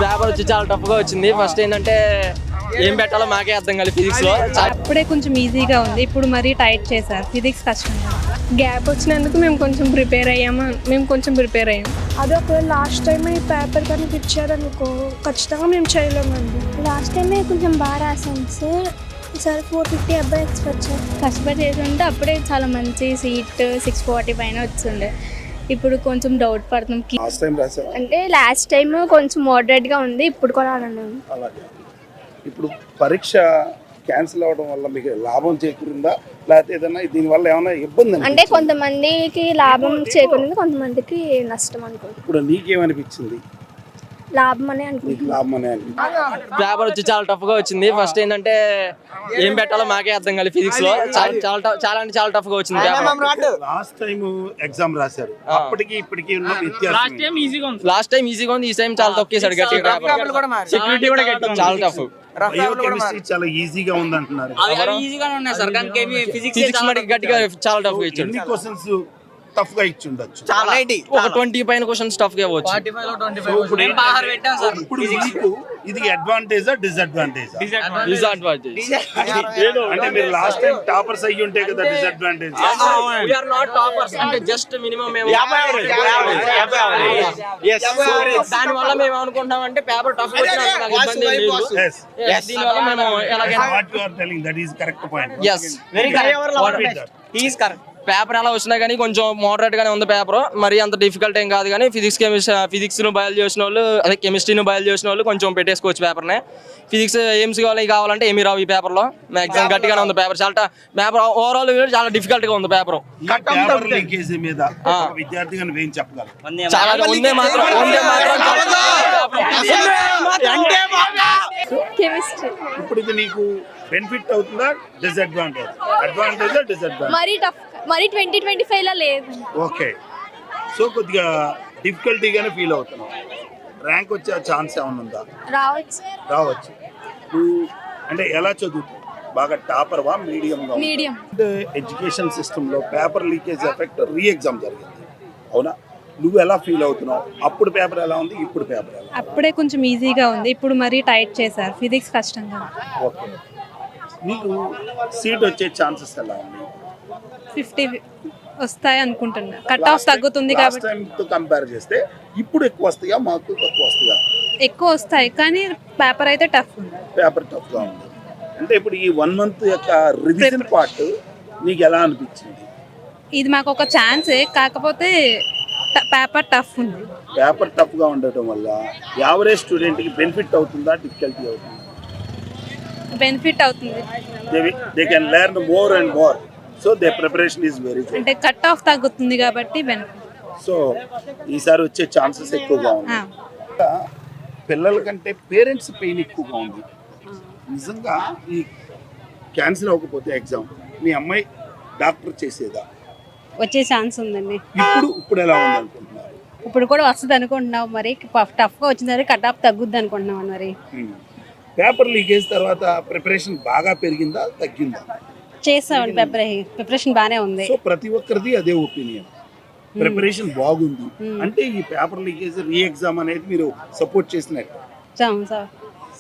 Paper వచ్చి చాలా tough గా వచ్చింది. ఫస్ట్ ఏంటంటే ఏం పెట్టాలో మాకే అర్థం కాలేదు ఫిజిక్స్ లో. అప్పుడే కొంచెం ఈజీగా ఉంది, ఇప్పుడు మరీ టైట్ చేశారు. ఫిజిక్స్ కష్టంగా గ్యాప్ వచ్చినందుకు మేము కొంచెం ప్రిపేర్ అయ్యాము. అదే ఒకవేళ లాస్ట్ టైం ఈ పేపర్ కనుక ఇచ్చారనుకో ఖచ్చితంగా మేము చేయలేమండి. లాస్ట్ టైమే కొంచెం బాగా రాసాం సార్. ఈసారి 450 అబ్బాయి ఎక్స్పెక్ట్ చేయాలి. కష్టపడి చేసి ఉంటే అప్పుడే చాలా మంచి సీట్ 640 పైన వచ్చిండే. ఇప్పుడు కొంచెం డౌట్ పడుతున్నాం. అంటే లాస్ట్ టైం కొంచెం మోడరేట్గా ఉంది, ఇప్పుడు కూడా అలాగే ఇప్పుడు పరీక్ష క్యాన్సిల్ అవ్వడం వల్ల మీకు లాభం చేకూరిందా, లేకపోతే ఏదైనా దీనివల్ల ఏమైనా ఇబ్బంది? అంటే కొంతమందికి లాభం చేకూరింది, కొంతమందికి నష్టం అనుకుంటుంది. ఇప్పుడు నీకేమనిపించింది? లాభం అనే అనుకుంటుంది. లాభం అనే అనిపించింది. పేపర్ వచ్చి చాలా టఫ్ గా వచ్చింది. ఫస్ట్ ఏంటంటే ఏం పెట్టాలో మాకే అర్థం కాలేదు ఫిజిక్స్ లో. చాలా అంటే చాలా టఫ్ గా వచ్చింది పేపర్. లాస్ట్ టైం ఎగ్జామ్ రాశారు, అప్పటికి ఇప్పటికి ఉన్న వ్యత్యాసం. లాస్ట్ టైం ఈజీగా ఉంది, ఈ టైం చాలా తొక్కేసాడు గట్టిగా. సెక్యూరిటీ కూడా చాలా టఫ్. బయోకెమిస్ట్రీ చాలా ఈజీగా ఉంది అంటున్నారు. ఫిజిక్స్ మటుకు గట్టిగా చాలా టఫ్ గా ఇచ్చాడు. ఎన్ని క్వశ్చన్స్ టఫ్ గా ఇచ్చి ఉండొచ్చు? ఒక 20 పైన క్వశ్చన్స్ టఫ్ గా ఇవ్వచ్చు. ఇప్పుడు మీకు ఇది అడ్వాంటేజా డిసడ్వాంటేజ్? డిసడ్వాంటేజ్. అంటే మీరు లాస్ట్ టైం టాపర్స్ అయ్యి ఉంటే కదా disadvantage. We are not toppers. అంటే జస్ట్ మినిమం మేము దాని వల్ల మేము అనుకుంటాం అంటే పేపర్ టఫ్ వచ్చినా ఇబ్బంది ఏం లేదు. దీని వల్ల మేము ఎలాగైనా What you are telling, that is correct point. yes very correct. He is correct. Paper ఎలా వచ్చినా కానీ కొంచెం మోడరేట్ గానే ఉంది పేపర్. మరి అంత డిఫికల్ట్ ఏం కాదు కానీ ఫిజిక్స్ ను బయాలజీ చేసిన వాళ్ళు, అదే కెమిస్ట్రీని బయాలజీ చేసిన వాళ్ళు కొంచెం పెట్టేసుకోవచ్చు పేపర్ని. ఫిజిక్స్ ఏమ్స్ కావాలంటే ఏమి రావు ఈ పేపర్ లో. మ్యాక్సిమం గట్టిగానే ఉంది పేపర్. చాలా పేపర్ ఓవరాల్ చాలా డిఫికల్ట్ గా ఉంది పేపర్. పేపర్ లీకేజ్ మీద ఒక విద్యార్థిగా నువ్వేం చెప్పగలవు? చాలా ఉందే మాత్రం కెమిస్ట్రీ ఇప్పుడు ఇది నీకు బెనిఫిట్ అవుతుందా డిసడ్వాంటేజ్? అడ్వాంటేజా డిసడ్వాంటేజ్? మరీ టఫ్, మరీ 2025 లా లేదు. ఓకే, సో కొద్దిగా డిఫికల్టీగానే ఫీల్ అవుతున్నావు. ర్యాంక్ వచ్చే ఛాన్స్ ఏమైనా ఉందా? రావచ్చు. నువ్వు అంటే ఎలా చదువుతావు? బాగా టాపర్వా, మీడియంగా? మీడియం. ఎడ్యుకేషన్ సిస్టంలో paper leakage effect re exam జరిగింది, అవునా? నువ్వు ఎలా ఫీల్ అవుతున్నావు? అప్పుడు పేపర్ ఎలా ఉంది, ఇప్పుడు పేపర్ ఎలా? అప్పుడే కొంచెం ఈజీగా ఉంది, ఇప్పుడు మరీ టైట్ చేశారు. ఫిజిక్స్ కష్టంగా. ఓకే, నీకు సీట్ వచ్చే ఛాన్సెస్ ఎలా ఉంది? 50 వస్తాయి అనుకుంటున్నా. కట్ ఆఫ్ తగ్గుతుంది కాబట్టి. లాస్ట్ టైం తో కంపేర్ చేస్తే ఇప్పుడు ఎక్కువ వస్తాయా, మార్కులు తక్కువ వస్తాయా? ఎక్కువ వస్తాయి కానీ పేపర్ అయితే టఫ్ ఉంది. పేపర్ టఫ్ గా ఉంది. అంటే ఇప్పుడు ఈ 1 month యొక్క రివిజన్ పార్ట్ నీకు ఎలా అనిపించింది? ఇది మాకు ఒక ఛాన్సే, కాకపోతే పేపర్ టఫ్ ఉంది. పేపర్ టఫ్ గా ఉండటం వల్ల యావరేజ్ స్టూడెంట్ కి బెనిఫిట్ అవుతుందా, డిఫికల్టీ అవుతుందా? బెనిఫిట్ అవుతుంది. They can learn more and more, so they preparation is very good. అంటే కట్ ఆఫ్ తగ్గుతుంది కాబట్టి బెనిఫిట్. సో ఈసారి వచ్చే ఛాన్సెస్ ఎక్కువగా ఉంది. పిల్లల కంటే పేరెంట్స్ పెయిన్ ఎక్కువగా ఉంది. నిజంగా ఈ క్యాన్సిల్ అవ్వకపోతే ఎగ్జామ్ మీ అమ్మాయి డాక్టర్ చేసేదా? వచ్చే ఛాన్స్ ఉందండి. ఇప్పుడు ఎలా ఉంది అనుకుంటున్నారు? ఇప్పుడు కూడా వస్తుంది అనుకుంటున్నాం. మరి టఫ్గా వచ్చింది, కట్ ఆఫ్ తగ్గుద్ది అనుకుంటున్నాం. మరి పేపర్ లీకేజ్ తర్వాత ప్రిపరేషన్ బాగా పెరిగిందా, తగ్గిందా? చేస్తామండి. ప్రిపరేషన్ బాగానే ఉంది. సో ప్రతి ఒక్కరిది అదే ఒపీనియన్, ప్రిపరేషన్ బాగుంది అంటే ఈ పేపర్ లీకేజ్ రీ ఎగ్జామ్ అనేది మీరు సపోర్ట్ చేసినట్టు.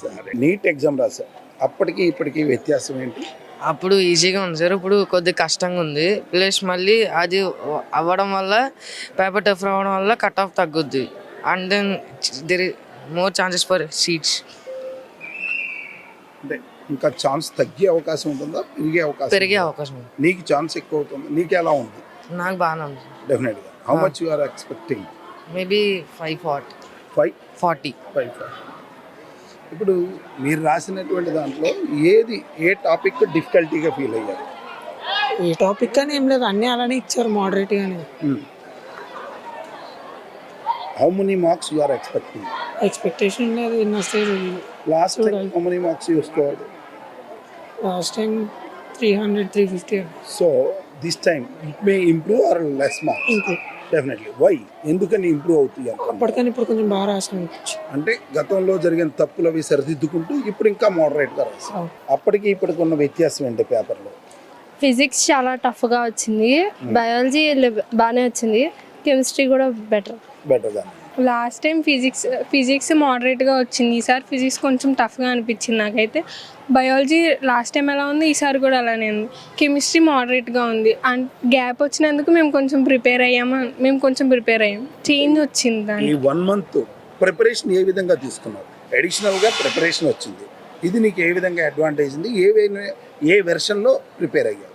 సరే, నీట్ ఎగ్జామ్ రాశారు, అప్పటికి ఇప్పటికి వ్యత్యాసం ఏంటి? అప్పుడు ఈజీగా ఉంది సార్, ఇప్పుడు కొద్దిగా కష్టంగా ఉంది. ప్లస్ మళ్ళీ అది అవ్వడం వల్ల పేపర్ టఫ్ అవ్వడం వల్ల కట్ ఆఫ్ తగ్గుద్ది. And then there is more chances for seats. అంటే ఇంకా ఛాన్స్ తగ్గే అవకాశం ఉంటుందా, పెరిగే అవకాశం ఉంది? నీకు ఛాన్స్ ఎక్కువ అవుతుంది, నీకు ఎలా ఉంది? నాకు బాగానే ఉంది డెఫినెట్గా. How much you are expecting? Maybe 540. 540. ఇప్పుడు మీరు రాసినటువంటి దాంట్లో ఏ టాపిక్ డిఫికల్టీగా ఫీల్ అయ్యారు? ఏ టాపిక్ అని ఏం లేదు, అన్నీ అలానే ఇచ్చారు మోడరేట్ గానే. How many marks you are expecting? Expectation లేదు, ఇన్న stage. Last time how many marks you scored? Last time 300, 350. So this time it may improve or less marks? Improve definitely. Why, ఎందుకని ఇంప్రూవ్ అవుతుంది? అప్పటికని ఇప్పుడు కొంచెం బాగా రాసాను. అంటే గతంలో జరిగిన తప్పులు అవి సరిదిద్దుకుంటూ ఇప్పుడు ఇంకా మోడరేట్గా రాసాం. అప్పటికి ఇప్పటికి ఉన్న వ్యత్యాసం ఏంటి పేపర్లో? ఫిజిక్స్ చాలా టఫ్గా వచ్చింది, బయాలజీ బాగానే వచ్చింది, కెమిస్ట్రీ కూడా బెటర్. దాన్ని లాస్ట్ టైం ఫిజిక్స్ మోడరేట్గా వచ్చింది. ఈసారి ఫిజిక్స్ కొంచెం టఫ్గా అనిపించింది నాకైతే. బయాలజీ లాస్ట్ టైం ఎలా ఉంది ఈసారి కూడా అలానే ఉంది. కెమిస్ట్రీ మోడరేట్గా ఉంది. అండ్ గ్యాప్ వచ్చినందుకు మేము కొంచెం ప్రిపేర్ అయ్యాం. చేంజ్ వచ్చింది ఈ దాన్ని. 1 month ప్రిపరేషన్ ఏ విధంగా తీసుకున్నావు? అడిషనల్గా ప్రిపరేషన్ వచ్చింది, ఇది నీకు ఏ విధంగా అడ్వాంటేజ్ ఉంది? ఏ వెర్షన్లో ప్రిపేర్ అయ్యావు?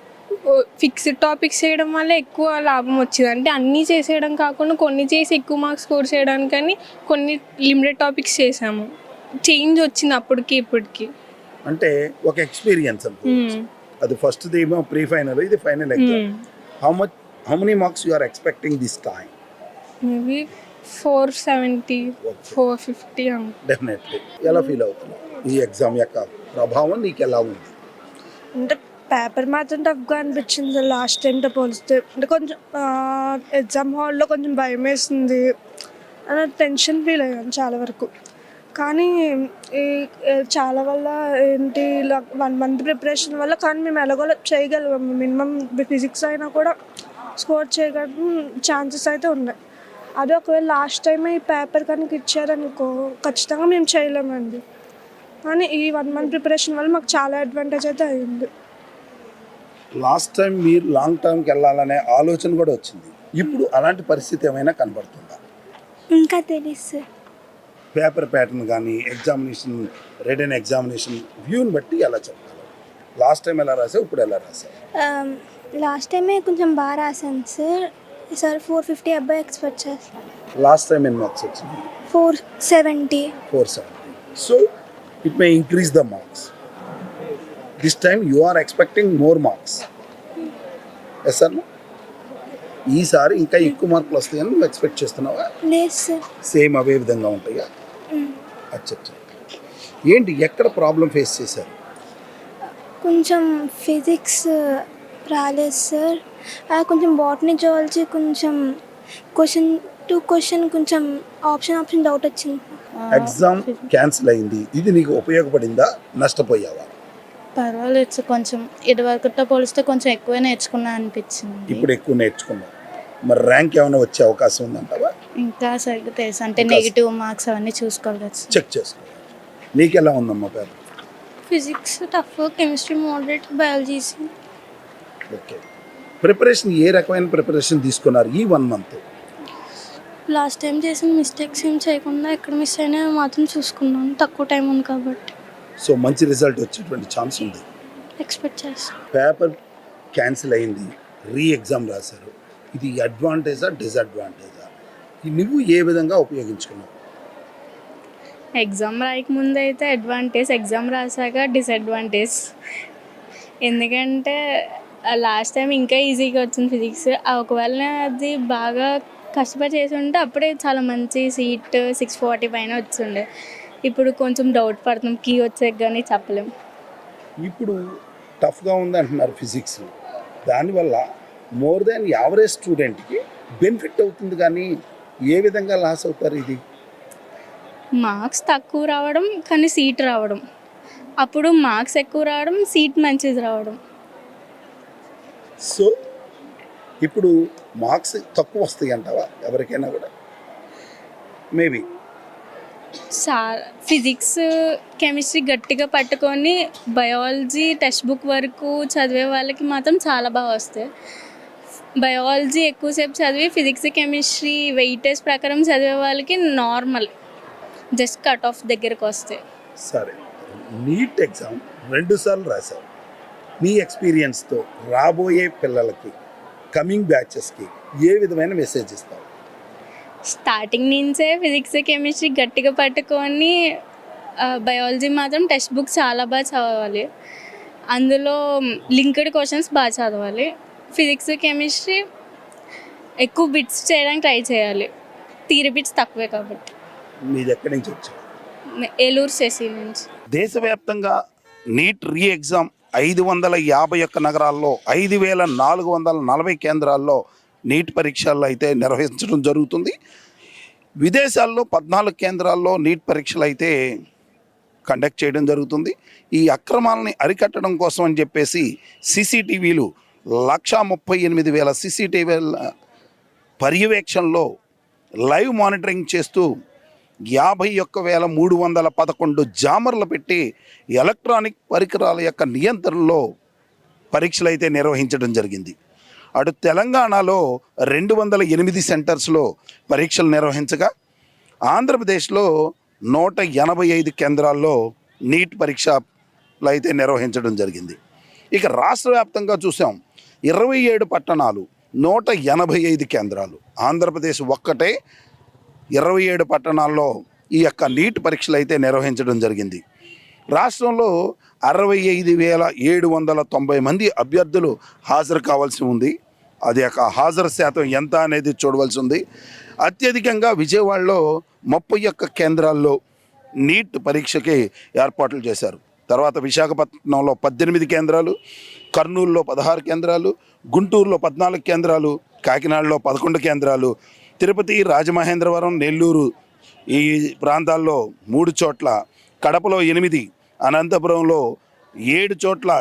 ఫిక్స్డ్ టాపిక్స్ చేయడం వల్ల ఎక్కువ లాభం వచ్చింది. అంటే అన్నీ చేసేయడం కాకుండా కొన్ని చేసి ఎక్కువ మార్క్స్ స్కోర్ చేయడానికని కొన్ని లిమిటెడ్ టాపిక్స్ చేసాము. చేంజ్ వచ్చింది అప్పటికి ఇప్పటికి. అంటే ఒక ఎక్స్పీరియన్స్ అనుకోవచ్చు. అది ఫస్ట్ ఏమో ప్రీ ఫైనల్, ఇది final exam. How many marks you are expecting this time? Maybe 470, 450. Definitely. ఎలా ఫీల్ అవుతున్నావు? ఈ ఎగ్జామ్ యొక్క ప్రభావం నీకు ఎలా ఉంది? అంటే పేపర్ మాత్రం టఫ్గా అనిపించింది సార్ లాస్ట్ టైంతో పోలిస్తే. అంటే కొంచెం ఎగ్జామ్ హాల్లో కొంచెం భయం వేస్తుంది, అలా టెన్షన్ ఫీల్ అయ్యాను చాలా వరకు. కానీ ఈ చాలా వల్ల ఏంటి 1 month ప్రిపరేషన్ వల్ల కానీ మేము ఎలాగోలా చేయగలం. మినిమం ఫిజిక్స్ అయినా కూడా స్కోర్ చేయగలం ఛాన్సెస్ అయితే ఉన్నాయి. అదే ఒకవేళ లాస్ట్ టైం ఈ పేపర్ కనుక ఇచ్చారనుకో ఖచ్చితంగా మేము చేయలేమండి. కానీ ఈ 1 month ప్రిపరేషన్ వల్ల మాకు చాలా అడ్వాంటేజ్ అయితే అయ్యింది. లాస్ట్ టైం మీరు లాంగ్ టర్మ్కి వెళ్ళాలనే ఆలోచన కూడా వచ్చింది. ఇప్పుడు అలాంటి పరిస్థితి ఏమైనా కనబడుతుందా? ఇంకా తెలుసు సార్. పేపర్ ప్యాటర్న్ కానీ ఎగ్జామినేషన్, రిటన్ ఎగ్జామినేషన్ వ్యూని బట్టి ఎలా చెప్తారు? లాస్ట్ టైం ఎలా రాసావు, ఇప్పుడు ఎలా రాసావు? లాస్ట్ టైమే కొంచెం బాగా రాశాను సార్. ఈసారి 450 అబ్బాయి ఎక్స్పెక్ట్ చేస్తాను. లాస్ట్ టైం ఎన్ని మార్క్స్ వచ్చింది? 470. 470. So it may increase the marks. This time you are expecting more marks. Yes sir. ఈసారి ఇంకా ఎక్కువ మార్కులు వస్తాయని నువ్వు ఎక్స్పెక్ట్ చేస్తున్నావా? లేదు సార్. సేమ్ అవే విధంగా ఉంటాయా? అచ్చా. ఏంటి ఎక్కడ ప్రాబ్లం ఫేస్ చేశారు? కొంచెం ఫిజిక్స్ రాలేదు సార్. కొంచెం బాటనీ జువాలజీ కొంచెం క్వశ్చన్ కొంచెం ఆప్షన్ డౌట్ వచ్చింది. ఎగ్జామ్ క్యాన్సిల్ అయింది, ఇది నీకు ఉపయోగపడిందా, నష్టపోయావా? పర్వాలేదు సార్, కొంచెం ఇదివరకుతో పోలిస్తే కొంచెం ఎక్కువ నేర్చుకున్నా అనిపించింది. ఇప్పుడు ఎక్కువ నేర్చుకున్నావు. మరి ర్యాంక్ ఏమైనా వచ్చే అవకాశం ఉందంటావా? ఇంకా సరిగ్గా తెలుసు, అంటే నెగిటివ్ మార్క్స్ అవన్నీ చూసుకోవాలి కదా సార్. చెక్ చేసుకో. నీకు ఎలా ఉందమ్మా paper? Physics tough, chemistry moderate, biology. Okay. Preparation ఏ రకమైన ప్రిపరేషన్ తీసుకున్నారు ఈ 1 month? లాస్ట్ టైం చేసిన మిస్టేక్స్ ఏం చేయకుండా ఎక్కడ మిస్ అయినా మాత్రం చూసుకున్నాను. తక్కువ టైం ఉంది కాబట్టి సో మంచి రిజల్ట్ వచ్చేటువంటి ఛాన్స్ ఉంది. ఎక్స్పెక్ట్ చేస్తాను. పేపర్ క్యాన్సిల్ అయింది, రీ ఎగ్జామ్ రాశారు, ఇది అడ్వాంటేజా డిసడ్వాంటేజా? నువ్వు ఏ విధంగా ఉపయోగించుకున్నావు? ఎగ్జామ్ రాయకముందు అయితే అడ్వాంటేజ్, ఎగ్జామ్ రాసాక డిసడ్వాంటేజ్. ఎందుకంటే లాస్ట్ టైం ఇంకా ఈజీగా వచ్చింది ఫిజిక్స్. ఒకవేళ అది బాగా కష్టపడి చేసి ఉంటే అప్పుడే చాలా మంచి సీట్ 640 పైన వచ్చిండే. ఇప్పుడు కొంచెం డౌట్ పడుతున్నాం, కీ వచ్చాక కానీ చెప్పలేం. ఇప్పుడు టఫ్గా ఉంది అంటున్నారు ఫిజిక్స్, దానివల్ల మోర్ దాన్ యావరేజ్ స్టూడెంట్కి బెనిఫిట్ అవుతుంది, కానీ ఏ విధంగా లాస్ అవుతారు? ఇది మార్క్స్ తక్కువ రావడం కానీ సీట్ రావడం, అప్పుడు మార్క్స్ ఎక్కువ రావడం, సీట్ మంచిది రావడం. సో ఇప్పుడు మార్క్స్ తక్కువ వస్తాయి అంటావా ఎవరికైనా కూడా? మేబీ ఫిజిక్స్ కెమిస్ట్రీ గట్టిగా పట్టుకొని బయాలజీ టెక్స్ట్ బుక్ వరకు చదివే వాళ్ళకి మాత్రం చాలా బాగా వస్తాయి. బయాలజీ ఎక్కువసేపు చదివి ఫిజిక్స్ కెమిస్ట్రీ వెయిటేజ్ ప్రకారం చదివే వాళ్ళకి నార్మల్ జస్ట్ కట్ ఆఫ్ దగ్గరకు వస్తాయి. సరే, నీట్ ఎగ్జామ్ 2 సార్లు రాశావు. నీ ఎక్స్పీరియన్స్తో రాబోయే పిల్లలకి, కమింగ్ బ్యాచెస్కి ఏ విధమైన మెసేజ్ ఇస్తావు? స్టార్టింగ్ నుంచే ఫిజిక్స్ కెమిస్ట్రీ గట్టిగా పట్టుకొని బయాలజీ మాత్రం టెక్స్ట్ బుక్ చాలా బాగా చదవాలి, అందులో లింక్డ్ క్వశ్చన్స్ బాగా చదవాలి. ఫిజిక్స్ కెమిస్ట్రీ ఎక్కువ బిట్స్ చేయడానికి ట్రై చేయాలి, థియరీ బిట్స్ తక్కువే కాబట్టి. మీది ఎక్కడి నుంచి వచ్చావు? ఏలూరు సెసి నుంచి. దేశవ్యాప్తంగా నీట్ రీ ఎగ్జామ్ 551 నగరాల్లో 5440 కేంద్రాల్లో నీట్ పరీక్షలు అయితే నిర్వహించడం జరుగుతుంది. విదేశాల్లో 14 కేంద్రాల్లో నీట్ పరీక్షలు అయితే కండక్ట్ చేయడం జరుగుతుంది. ఈ అక్రమాలని అరికట్టడం కోసం అని చెప్పేసి CCTVలు 138,000 CCTVల పర్యవేక్షణలో లైవ్ మానిటరింగ్ చేస్తూ 51,311 జామర్లు పెట్టి ఎలక్ట్రానిక్ పరికరాల యొక్క నియంత్రణలో పరీక్షలు అయితే నిర్వహించడం జరిగింది. అటు తెలంగాణలో 208 సెంటర్స్లో పరీక్షలు నిర్వహించగా ఆంధ్రప్రదేశ్లో 185 కేంద్రాల్లో నీట్ పరీక్షలు అయితే నిర్వహించడం జరిగింది. ఇక రాష్ట్ర వ్యాప్తంగా చూసాం 27 పట్టణాలు 185 కేంద్రాలు. ఆంధ్రప్రదేశ్ ఒక్కటే 27 పట్టణాల్లో ఈ యొక్క నీట్ పరీక్షలు అయితే నిర్వహించడం జరిగింది. రాష్ట్రంలో 65,790 మంది అభ్యర్థులు హాజరు కావాల్సి ఉంది. అది యొక్క హాజరు శాతం ఎంత అనేది చూడవలసి ఉంది. అత్యధికంగా విజయవాడలో 31 కేంద్రాల్లో నీట్ పరీక్షకి ఏర్పాట్లు చేశారు. తర్వాత విశాఖపట్నంలో 18 కేంద్రాలు, కర్నూలులో 16 కేంద్రాలు, గుంటూరులో 14 కేంద్రాలు, కాకినాడలో 11 కేంద్రాలు, తిరుపతి, రాజమహేంద్రవరం, నెల్లూరు ఈ ప్రాంతాల్లో 3 చోట్ల, కడపలో 8, అనంతపురంలో 7 చోట్ల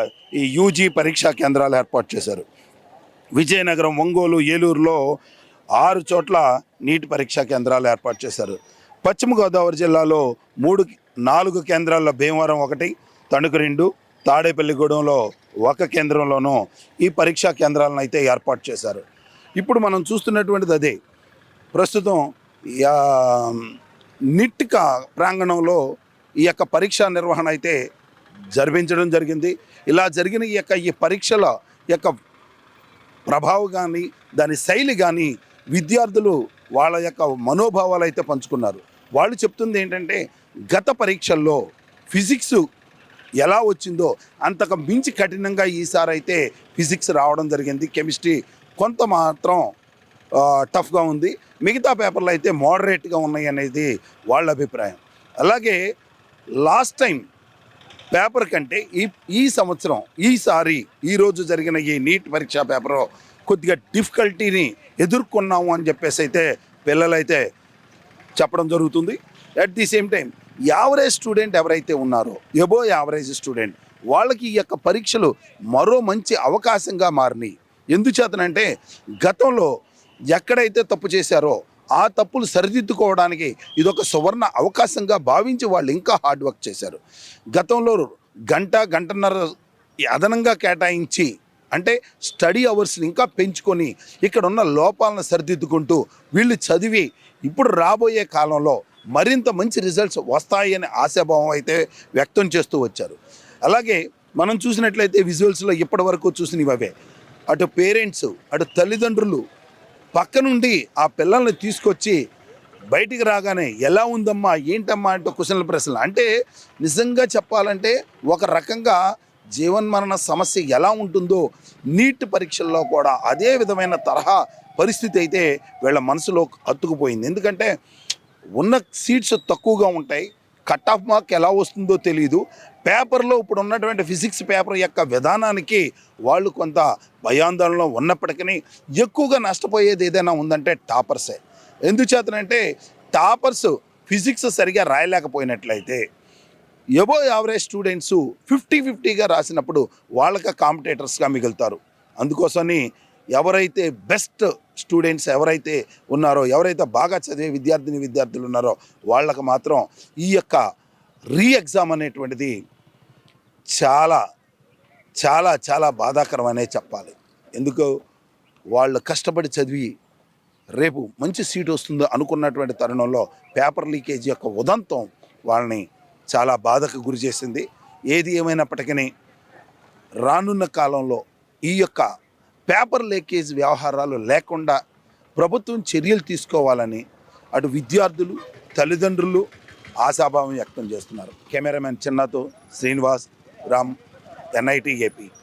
ఈ యూజీ పరీక్షా కేంద్రాలు ఏర్పాటు చేశారు. విజయనగరం, ఒంగోలు, ఏలూరులో 6 చోట్ల నీటి పరీక్షా కేంద్రాలు ఏర్పాటు చేశారు. పశ్చిమ గోదావరి జిల్లాలో 4 కేంద్రాల్లో భీమవరం 1, తణుకు 2, తాడేపల్లిగూడెంలో 1 కేంద్రంలోనూ ఈ పరీక్షా కేంద్రాలను అయితే ఏర్పాటు చేశారు. ఇప్పుడు మనం చూస్తున్నటువంటిది అదే. ప్రస్తుతం నిట్ ప్రాంగణంలో ఈ యొక్క పరీక్షా నిర్వహణ అయితే జరిపించడం జరిగింది. ఇలా జరిగిన ఈ పరీక్షల యొక్క ప్రభావం కానీ దాని శైలి కానీ విద్యార్థులు వాళ్ళ యొక్క మనోభావాలు అయితే పంచుకున్నారు. వాళ్ళు చెప్తుంది ఏంటంటే గత పరీక్షల్లో ఫిజిక్స్ ఎలా వచ్చిందో అంతకు మించి కఠినంగా ఈసారి అయితే ఫిజిక్స్ రావడం జరిగింది. కెమిస్ట్రీ కొంత మాత్రం టఫ్గా ఉంది, మిగతా పేపర్లు అయితే మోడరేట్గా ఉన్నాయి అనేది వాళ్ళ అభిప్రాయం. అలాగే లాస్ట్ టైం పేపర్ కంటే ఈ సంవత్సరం ఈరోజు జరిగిన ఈ నీట్ పరీక్షా పేపర్ కొద్దిగా డిఫికల్టీని ఎదుర్కొన్నాము అని చెప్పేసి అయితే పిల్లలైతే చెప్పడం జరుగుతుంది. At the same time average student ఎవరైతే ఉన్నారో, ఎబో యావరేజ్ స్టూడెంట్, వాళ్ళకి ఈ యొక్క పరీక్షలు మరో మంచి అవకాశంగా మారినాయి. ఎందుచేతనంటే గతంలో ఎక్కడైతే తప్పు చేశారో ఆ తప్పులు సరిదిద్దుకోవడానికి ఇదొక సువర్ణ అవకాశంగా భావించి వాళ్ళు ఇంకా హార్డ్ వర్క్ చేశారు. గతంలో గంటన్నర అదనంగా కేటాయించి అంటే స్టడీ అవర్స్ని ఇంకా పెంచుకొని ఇక్కడ ఉన్న లోపాలను సరిదిద్దుకుంటూ వీళ్ళు చదివి ఇప్పుడు రాబోయే కాలంలో మరింత మంచి రిజల్ట్స్ వస్తాయనే ఆశాభావం అయితే వ్యక్తం చేస్తూ వచ్చారు. అలాగే మనం చూసినట్లయితే విజువల్స్లో ఇప్పటి వరకు చూసినవి అవే. అటు పేరెంట్స్, అటు తల్లిదండ్రులు పక్క నుండి ఆ పిల్లల్ని తీసుకొచ్చి బయటికి రాగానే ఎలా ఉందమ్మా, ఏంటమ్మా అంటే క్వశ్చన్ల ప్రశ్నలు. అంటే నిజంగా చెప్పాలంటే ఒక రకంగా జీవన్మరణ సమస్య ఎలా ఉంటుందో నీట్ పరీక్షల్లో కూడా అదే విధమైన తరహా పరిస్థితి అయితే వీళ్ళ మనసులో అతుకుపోయింది. ఎందుకంటే ఉన్న సీట్స్ తక్కువగా ఉంటాయి, కట్ ఆఫ్ మార్క్ ఎలా వస్తుందో తెలియదు. పేపర్లో ఇప్పుడు ఉన్నటువంటి ఫిజిక్స్ పేపర్ యొక్క విధానానికి వాళ్ళు కొంత భయాందోళనలో ఉన్నప్పటికీ ఎక్కువగా నష్టపోయేది ఏదైనా ఉందంటే టాపర్సే. ఎందుచేతనంటే టాపర్స్ ఫిజిక్స్ సరిగా రాయలేకపోయినట్లయితే ఎబో యావరేజ్ స్టూడెంట్స్ 50-50గా రాసినప్పుడు వాళ్ళకి కాంపిటేటర్స్గా మిగులుతారు. అందుకోసమని ఎవరైతే బెస్ట్ స్టూడెంట్స్ ఎవరైతే ఉన్నారో, ఎవరైతే బాగా చదివే విద్యార్థులు ఉన్నారో వాళ్ళకి మాత్రం ఈ యొక్క ఎగ్జామ్ అనేటువంటిది చాలా చాలా చాలా బాధాకరం అనే చెప్పాలి. ఎందుకు వాళ్ళు కష్టపడి చదివి రేపు మంచి సీట్ వస్తుందో అనుకున్నటువంటి తరుణంలో పేపర్ లీకేజ్ యొక్క ఉదంతం వాళ్ళని చాలా బాధకు గురి చేసింది. ఏది ఏమైనప్పటికీ రానున్న కాలంలో ఈ యొక్క పేపర్ లీకేజ్ వ్యవహారాలు లేకుండా ప్రభుత్వం చర్యలు తీసుకోవాలని అటు విద్యార్థులు, తల్లిదండ్రులు ఆశాభావం వ్యక్తం చేస్తున్నారు. కెమెరామెన్ చిన్నతో శ్రీనివాస్, రామ్, NIT AP.